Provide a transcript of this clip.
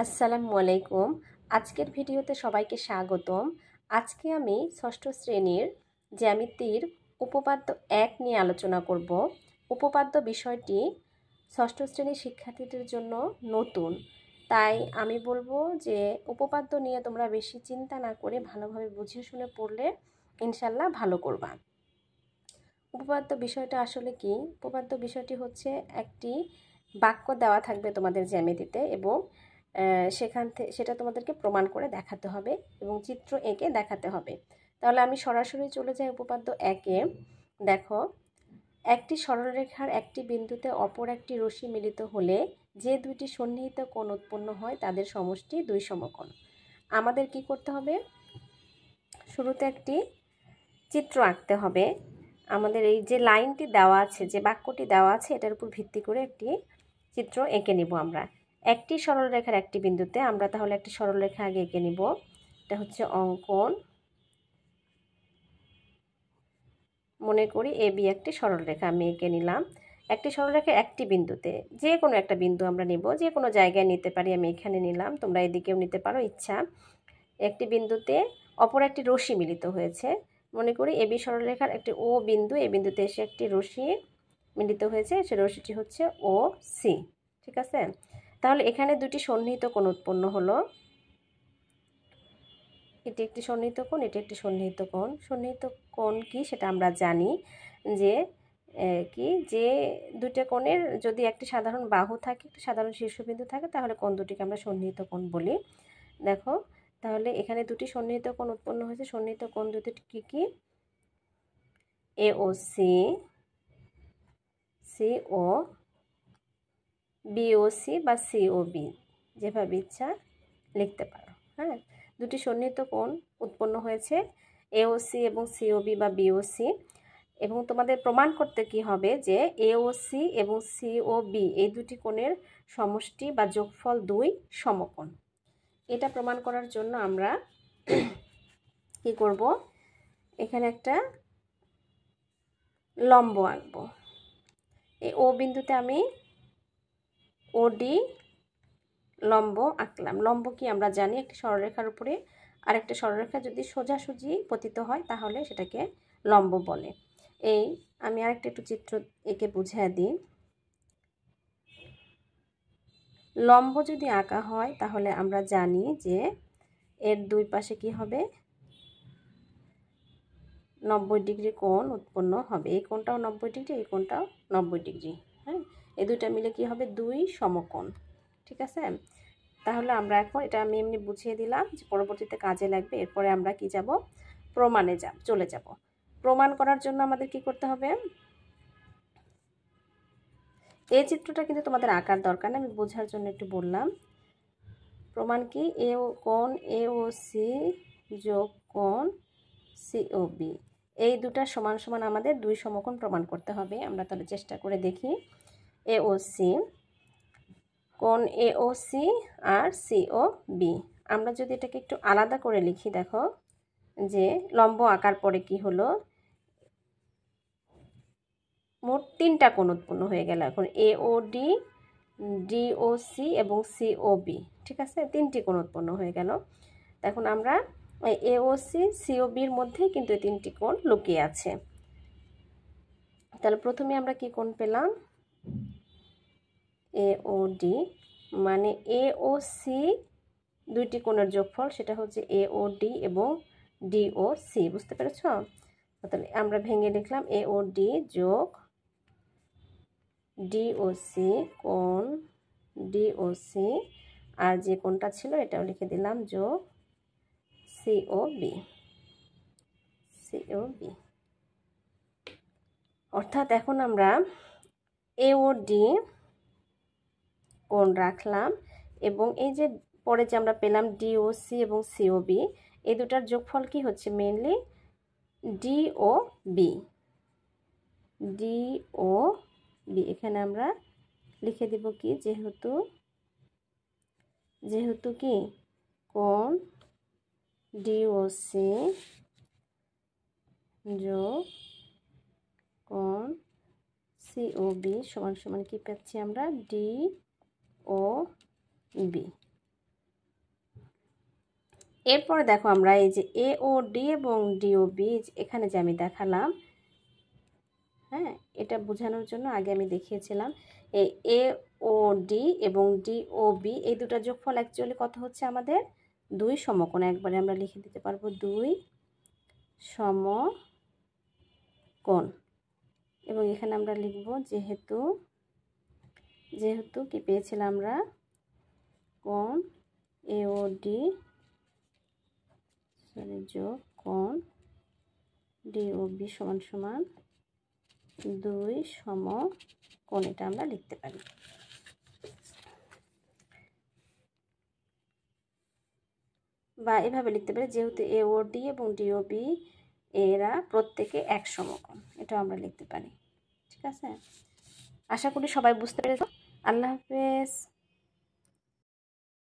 আসসালামু আলাইকুম। আজকের ভিডিওতে সবাইকে স্বাগতম। আজকে আমি ষষ্ঠ শ্রেণীর জ্যামিতির উপপাদ্য 1 নিয়ে আলোচনা করব। উপপাদ্য বিষয়টি ষষ্ঠ শ্রেণীর শিক্ষার্থীদের জন্য নতুন, তাই আমি বলবো যে উপপাদ্য নিয়ে তোমরা বেশি চিন্তা না করে ভালোভাবে বুঝে শুনে পড়লে ইনশাল্লাহ ভালো করবা। উপপাদ্য বিষয়টা আসলে কি? উপপাদ্য বিষয়টি হচ্ছে একটি বাক্য দেওয়া থাকবে তোমাদের জ্যামিতিতে এবং সেটা তোমাদেরকে প্রমাণ করে দেখাতে হবে এবং চিত্র এঁকে দেখাতে হবে। তাহলে আমি সরাসরি চলে যাই উপপাদ্য 1-এ। দেখো, একটি সরলরেখার একটি বিন্দুতে অপর একটি রশ্মি মিলিত হলে যে দুইটি সন্নিহিত কোণ উৎপন্ন হয় তাদের সমষ্টি দুই সমকোণ। আমাদের কি করতে হবে? শুরুতে একটি চিত্র আঁকতে হবে। আমাদের এই যে লাইনটি দেওয়া আছে, যে বাক্যটি দেওয়া আছে, এটার উপর ভিত্তি করে একটি চিত্র এঁকে নিব আমরা। একটি সরলরেখার একটি বিন্দুতে আমরা তাহলে একটি সরলরেখা আগে এঁকে নিব। এটা হচ্ছে অঙ্কন। মনে করি AB একটি সরলরেখা আমি এঁকে নিলাম। একটি সরলরেখা একটি বিন্দুতে, যে কোনো একটা বিন্দু আমরা নিব, যে কোনো জায়গায় নিতে পারি। আমি এখানে নিলাম, তোমরা এদিকেও নিতে পারো ইচ্ছা। একটি বিন্দুতে অপর একটি রশ্মি মিলিত হয়েছে। মনে করি AB সরলরেখার একটি O বিন্দু, এই বিন্দুতে এসে একটি রশ্মি মিলিত হয়েছে, সে রশ্মিটি হচ্ছে OC। ঠিক আছে? তাহলে এখানে দুটি সন্নিহিত কোণ উৎপন্ন হলো। এটি একটি সন্নিহিত কোণ, এটি একটি সন্নিহিত কোণ। সন্নিহিত কোণ কি সেটা আমরা জানি যে যে দুটো কোণের যদি একটি সাধারণ বাহু থাকে, একটি সাধারণ শীর্ষবিন্দু থাকে, তাহলে কোণ দুটিকে আমরা সন্নিহিত কোণ বলি। দেখো, তাহলে এখানে দুটি সন্নিহিত কোণ উৎপন্ন হয়েছে। সন্নিহিত কোণ দুটি কি কি? AOC, CO, BOC বা COB, যেভাবে ইচ্ছা লিখতে পারো। হ্যাঁ, দুটি সন্নিহিত কোণ উৎপন্ন হয়েছে, AOC এবং COB বা BOC। এবং তোমাদের প্রমাণ করতে কি হবে যে AOC এবং COB এই দুটি কোণের সমষ্টি বা যোগফল 2 সমকোণ। এটা প্রমাণ করার জন্য আমরা কি করব? এখানে একটা লম্ব আঁকবো। এই O বিন্দুতে আমি OD লম্ব আঁকলাম। লম্ব কি আমরা জানি, একটি সরলরেখার উপরে আরেকটা সরলরেখা যদি সোজাসুজি পতিত হয় তাহলে সেটাকে লম্ব বলে। এই আমি আরেকটা একটু চিত্র এঁকে বুঝিয়ে দিই। লম্ব যদি আঁকা হয় তাহলে আমরা জানি যে এর দুই পাশে কি হবে? 90 ডিগ্রি কোণ উৎপন্ন হবে। এই কোণটাও 90 ডিগ্রি, এই কোণটাও 90 ডিগ্রি। হ্যাঁ, এই দুইটা মিলে কি হবে? দুই সমকোণ। ঠিক আছে? তাহলে আমরা এখন এটা আমি এমনি বুঝিয়ে দিলাম যে পরবর্তীতে কাজে লাগবে। এরপরে আমরা কি যাব? প্রমাণে চলে যাব। প্রমাণ করার জন্য আমাদের কি করতে হবে? এই চিত্রটা কিন্তু তোমাদের আঁকার দরকার নেই, আমি বোঝার জন্য একটু বললাম। প্রমাণ কি? কোণ AOC যোগ কোণ COB, এই দুটা সমান সমান আমাদের দুই সমকোণ প্রমাণ করতে হবে। আমরা তাহলে চেষ্টা করে দেখি। AOC, কোণ AOC আর COB, আমরা যদি এটাকে একটু আলাদা করে লিখি, দেখো যে লম্ব আঁকার পরে কি হলো? মোট তিনটা কোণ উৎপন্ন হয়ে গেল। এখন AOD, DOC এবং COB, ঠিক আছে, তিনটি কোণ উৎপন্ন হয়ে গেল। এখন আমরা AOC COBর মধ্যেই কিন্তু এই তিনটি কোণ লুকিয়ে আছে। তাহলে প্রথমে আমরা কি কোণ পেলাম? AOD, মানে AOC দুইটি কোণের যোগফল, সেটা হচ্ছে AOD এবং DOC। বুঝতে পেরেছ? তাহলে আমরা ভেঙে লিখলাম AOD যোগ DOC, কোণ DOC, আর যে কোণটা ছিল এটাও লিখে দিলাম যোগ COB। অর্থাৎ এখন আমরা AOD কোণ রাখলাম এবং এই যে পরে যে আমরা পেলাম DOC এবং COB, এই দুটার যোগফল কি হচ্ছে? Mainly DOB। এখানে আমরা লিখে দিব কি? যেহেতু কি কোণ DOC যোগ কোণ COB সমান সমান কি পাচ্ছি আমরা? DOB। এরপরে দেখো আমরা এই যে এ ও ডি এবং ডি ও বি এখানে যে আমি দেখালাম, হ্যাঁ, এটা বোঝানোর জন্য আগে আমি দেখিয়েছিলাম এই এ ও ডি এবং ডি ও বি এই দুটার যোগফল অ্যাকচুয়ালি কত হচ্ছে আমাদের 2 সমকোণ। একবারে আমরা লিখে দিতে পারবো 2 সমকোণ। এবং এখানে আমরা লিখব যেহেতু কি পেয়েছিলাম আমরা কোণ এ ও ডি যোগ কোণ ডি ও বি সমান সমান 2 সমকোণ, এটা আমরা লিখতে পারি। বা এভাবে লিখতে পারি যেহেতু এ ও ডি এবং ডি ও বি এরা প্রত্যেকে এক সমকোণ, এটাও আমরা লিখতে পারি। ঠিক আছে, আশা করি সবাই বুঝতে পেরেছো। আল্লাহ হাফেজ।